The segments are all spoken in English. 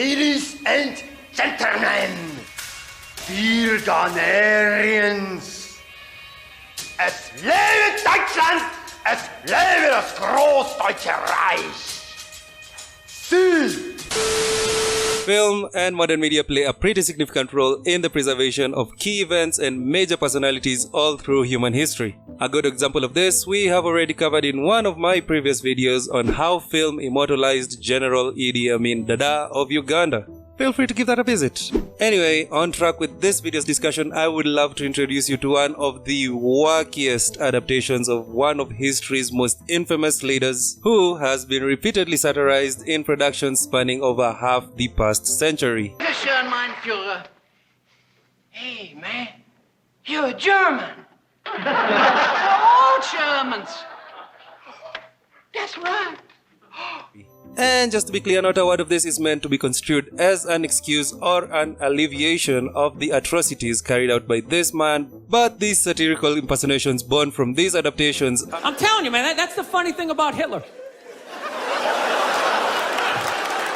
Ladies and gentlemen, dear Ghanarians, es lebe Deutschland, es lebe das Großdeutsche Reich. Sie! Film and modern media play a pretty significant role in the preservation of key events and major personalities all through human history. A good example of this we have already covered in one of my previous videos on how film immortalized General Idi Amin Dada of Uganda. Feel free to give that a visit. Anyway, on track with this video's discussion, I would love to introduce you to one of the wackiest adaptations of one of history's most infamous leaders, who has been repeatedly satirized in productions spanning over half the past century. Schön, mein Führer. Hey, man, you're German. All Germans. That's right. And just to be clear, not a word of this is meant to be construed as an excuse or an alleviation of the atrocities carried out by this man, but these satirical impersonations born from these adaptations. I'm telling you, man, that's the funny thing about Hitler.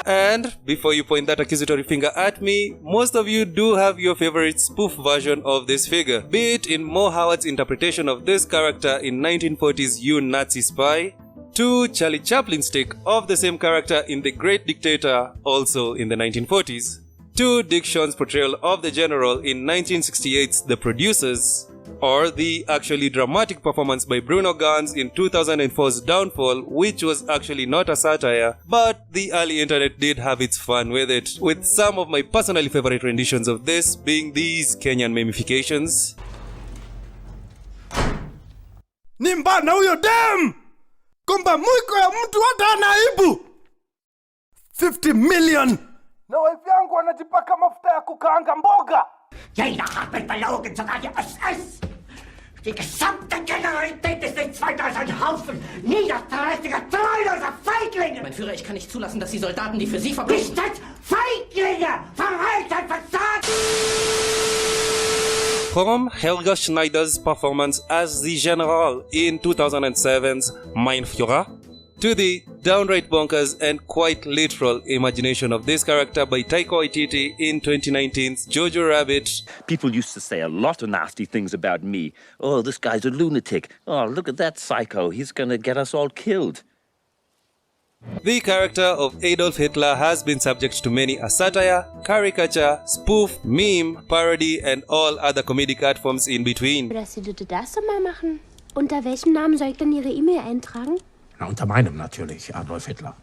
And before you point that accusatory finger at me, most of you do have your favorite spoof version of this figure, be it in Mo Howard's interpretation of this character in 1940's You Nazi Spy, to Charlie Chaplin's take of the same character in The Great Dictator, also in the 1940s, to Dick Shawn's portrayal of the general in 1968's The Producers, or the actually dramatic performance by Bruno Ganz in 2004's Downfall, which was actually not a satire, but the early internet did have its fun with it, with some of my personally favorite renditions of this being these Kenyan memifications. Nimbana huyo dem! Kumba mwiko ya mtu hata anaibu! 50 million! Na wife yangu anajipaka mafuta ya kukaanga mboga! Jeder hat mich belogen, sogar die SS! Die gesamte Generalität ist nichts weiter als ein Haufen niederträchtiger, treuloser Feiglinge! Mein Führer, ich kann nicht zulassen, dass die Soldaten, die für Sie verbringen... Nicht als Feiglinge! Verreiter, versagt! From Helga Schneider's performance as the General in 2007's Mein Führer, to the downright bonkers and quite literal imagination of this character by Taika Waititi in 2019's Jojo Rabbit. People used to say a lot of nasty things about me. Oh, this guy's a lunatic. Oh, look at that psycho. He's gonna get us all killed. The character of Adolf Hitler has been subject to many a satire, caricature, spoof, meme, parody and all other comedic art forms in between. Dass Sie das mal machen. Unter welchem Namen soll ich denn Ihre E-Mail eintragen? Na, unter meinem natürlich, Adolf Hitler.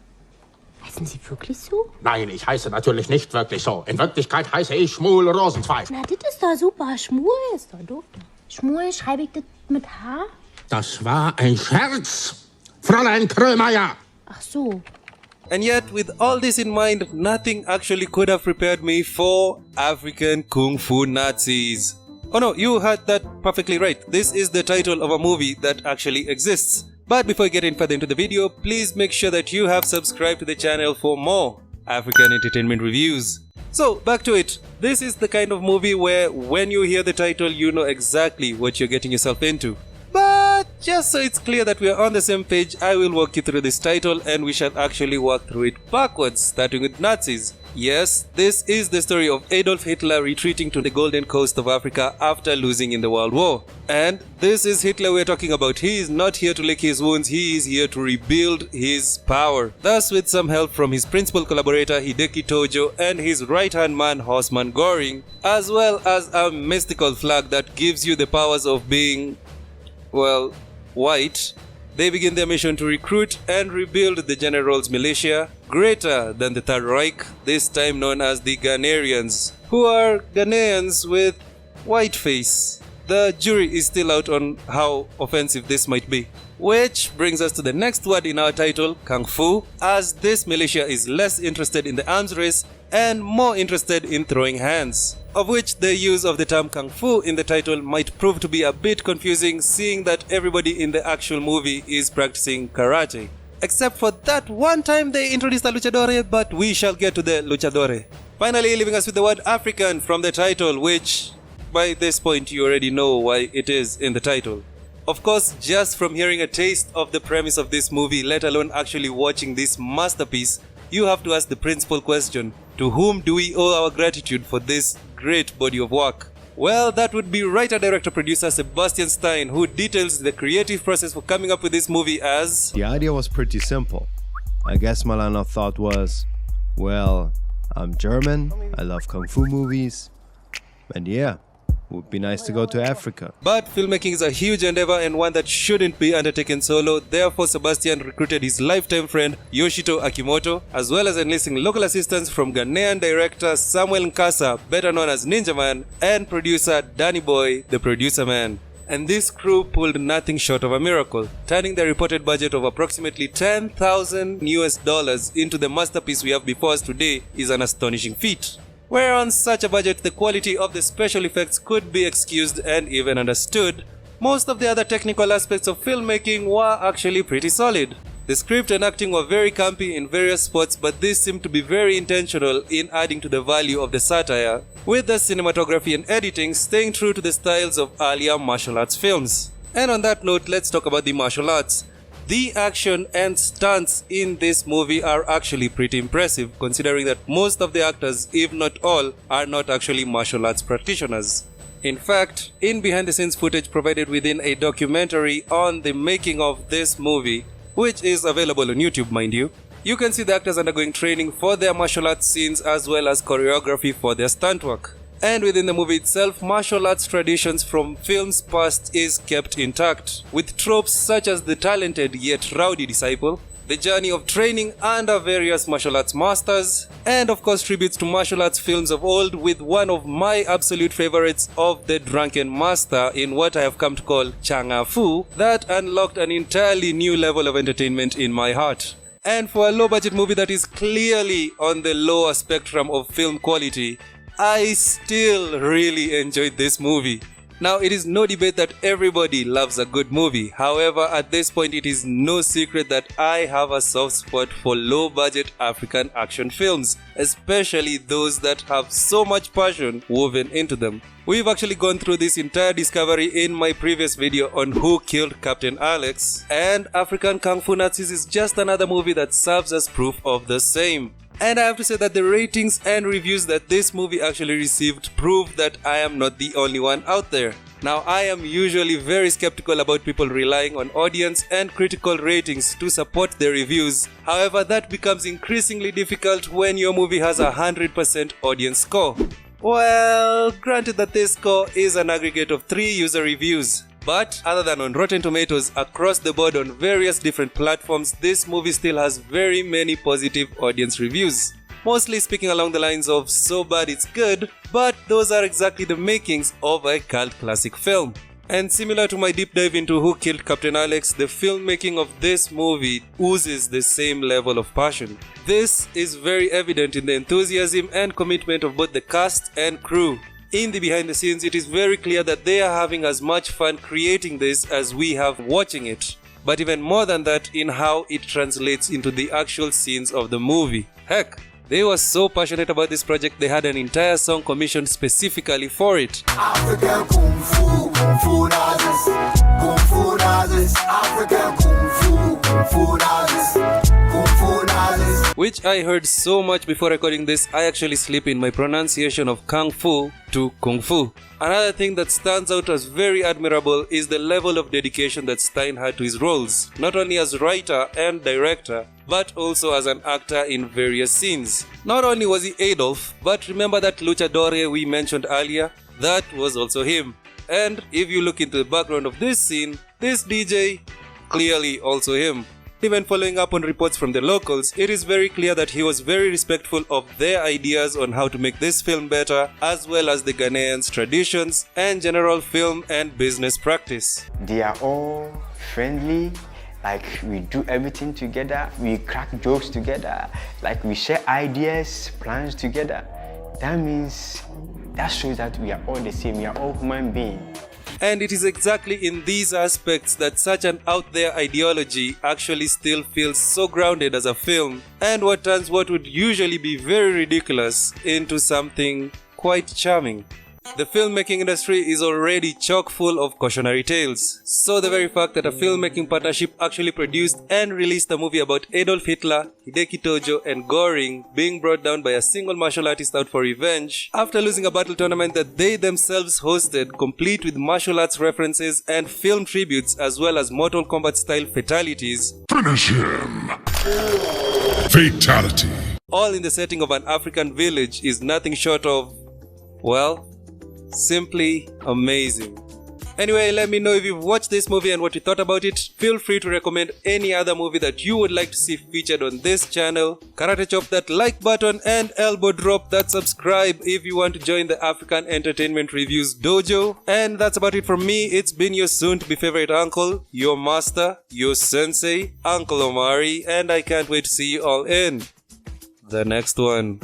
Heißen Sie wirklich so? Nein, ich heiße natürlich nicht wirklich so. In Wirklichkeit heiße ich Schmuel Rosenzweig. Na, das ist doch super. Schmuel ist doch doof. Schmuel schreibe ich das mit H? Das war ein Scherz, Fräulein Krömeier. Ach so. And yet, with all this in mind, nothing actually could have prepared me for African Kung Fu Nazis. Oh no, you heard that perfectly right. This is the title of a movie that actually exists. But before getting further into the video, please make sure that you have subscribed to the channel for more African entertainment reviews. So, back to it. This is the kind of movie where when you hear the title, you know exactly what you're getting yourself into. But just so it's clear that we are on the same page, I will walk you through this title and we shall actually walk through it backwards, starting with Nazis. Yes, this is the story of Adolf Hitler retreating to the Golden Coast of Africa after losing in the World War. And this is Hitler we're talking about. He is not here to lick his wounds, he is here to rebuild his power. Thus, with some help from his principal collaborator Hideki Tojo and his right-hand man Horstman Göring, as well as a mystical flag that gives you the powers of being, well, white, they begin their mission to recruit and rebuild the general's militia, greater than the Third Reich, this time known as the Ghanarians, who are Ghanaians with white face. The jury is still out on how offensive this might be. Which brings us to the next word in our title, Kung Fu, as this militia is less interested in the arms race and more interested in throwing hands, of which the use of the term Kung Fu in the title might prove to be a bit confusing, seeing that everybody in the actual movie is practicing karate. Except for that one time they introduced a luchadore, but we shall get to the luchadore. Finally, leaving us with the word African from the title, which by this point you already know why it is in the title. Of course, just from hearing a taste of the premise of this movie, let alone actually watching this masterpiece, you have to ask the principal question: To whom do we owe our gratitude for this great body of work? Well, that would be writer-director-producer Sebastian Stein, who details the creative process for coming up with this movie as... The idea was pretty simple. I guess my line of thought was, well, I'm German, I love kung fu movies, and yeah, would be nice to go to Africa. But filmmaking is a huge endeavor and one that shouldn't be undertaken solo. Therefore, Sebastian recruited his lifetime friend Yoshito Akimoto, as well as enlisting local assistance from Ghanaian director Samuel Nkasa, better known as Ninja Man, and producer Danny Boy, the producer man. And this crew pulled nothing short of a miracle, turning the reported budget of approximately $10,000 into the masterpiece we have before us today is an astonishing feat. Where on such a budget the quality of the special effects could be excused and even understood, most of the other technical aspects of filmmaking were actually pretty solid. The script and acting were very campy in various spots, but this seemed to be very intentional in adding to the value of the satire, with the cinematography and editing staying true to the styles of earlier martial arts films. And on that note, let's talk about the martial arts. The action and stunts in this movie are actually pretty impressive, considering that most of the actors, if not all, are not actually martial arts practitioners. In fact, in behind-the-scenes footage provided within a documentary on the making of this movie, which is available on YouTube, mind you, you can see the actors undergoing training for their martial arts scenes as well as choreography for their stunt work. And within the movie itself, martial arts traditions from films past is kept intact, with tropes such as the talented yet rowdy disciple, the journey of training under various martial arts masters, and of course tributes to martial arts films of old, with one of my absolute favorites of the drunken master in what I have come to call Changa Fu, that unlocked an entirely new level of entertainment in my heart. And for a low-budget movie that is clearly on the lower spectrum of film quality, I still really enjoyed this movie. Now, it is no debate that everybody loves a good movie. However, at this point, it is no secret that I have a soft spot for low-budget African action films, especially those that have so much passion woven into them. We've actually gone through this entire discovery in my previous video on Who Killed Captain Alex, and African Kung Fu Nazis is just another movie that serves as proof of the same. And I have to say that the ratings and reviews that this movie actually received prove that I am not the only one out there. Now, I am usually very skeptical about people relying on audience and critical ratings to support their reviews. However, that becomes increasingly difficult when your movie has a 100% audience score. Well, granted that this score is an aggregate of 3 user reviews. But other than on Rotten Tomatoes, across the board on various different platforms, this movie still has very many positive audience reviews. Mostly speaking along the lines of so bad it's good, but those are exactly the makings of a cult classic film. And similar to my deep dive into Who Killed Captain Alex, the filmmaking of this movie oozes the same level of passion. This is very evident in the enthusiasm and commitment of both the cast and crew. In the behind the scenes, it is very clear that they are having as much fun creating this as we have watching it. But even more than that, in how it translates into the actual scenes of the movie. Heck, they were so passionate about this project, they had an entire song commissioned specifically for it. African Kung Fu, Kung Fu Nazis, Kung Fu Nazis, African Kung Fu, Kung Fu Nazis, Kung Fu Nazis. Which I heard so much before recording this, I actually slip in my pronunciation of Kung Fu to Kung Fu. Another thing that stands out as very admirable is the level of dedication that Stein had to his roles, not only as writer and director, but also as an actor in various scenes. Not only was he Adolf, but remember that luchador we mentioned earlier? That was also him. And if you look into the background of this scene, this DJ, clearly also him. Even following up on reports from the locals, it is very clear that he was very respectful of their ideas on how to make this film better, as well as the Ghanaians' traditions and general film and business practice. They are all friendly, like we do everything together, we crack jokes together, like we share ideas, plans together. That shows that we are all the same, we are all human beings. And it is exactly in these aspects that such an out-there ideology actually still feels so grounded as a film, and what turns what would usually be very ridiculous into something quite charming. The filmmaking industry is already chock full of cautionary tales. So the very fact that a filmmaking partnership actually produced and released a movie about Adolf Hitler, Hideki Tojo and Göring being brought down by a single martial artist out for revenge after losing a battle tournament that they themselves hosted, complete with martial arts references and film tributes as well as Mortal Kombat style fatalities. Finish him! Fatality. All in the setting of an African village is nothing short of, well, simply amazing. Anyway, let me know if you've watched this movie and what you thought about it. Feel free to recommend any other movie that you would like to see featured on this channel. Karate chop that like button and elbow drop that subscribe if you want to join the African Entertainment Reviews Dojo. And that's about it from me. It's been your soon-to-be favorite uncle, your master, your sensei, Uncle Omari, and I can't wait to see you all in the next one.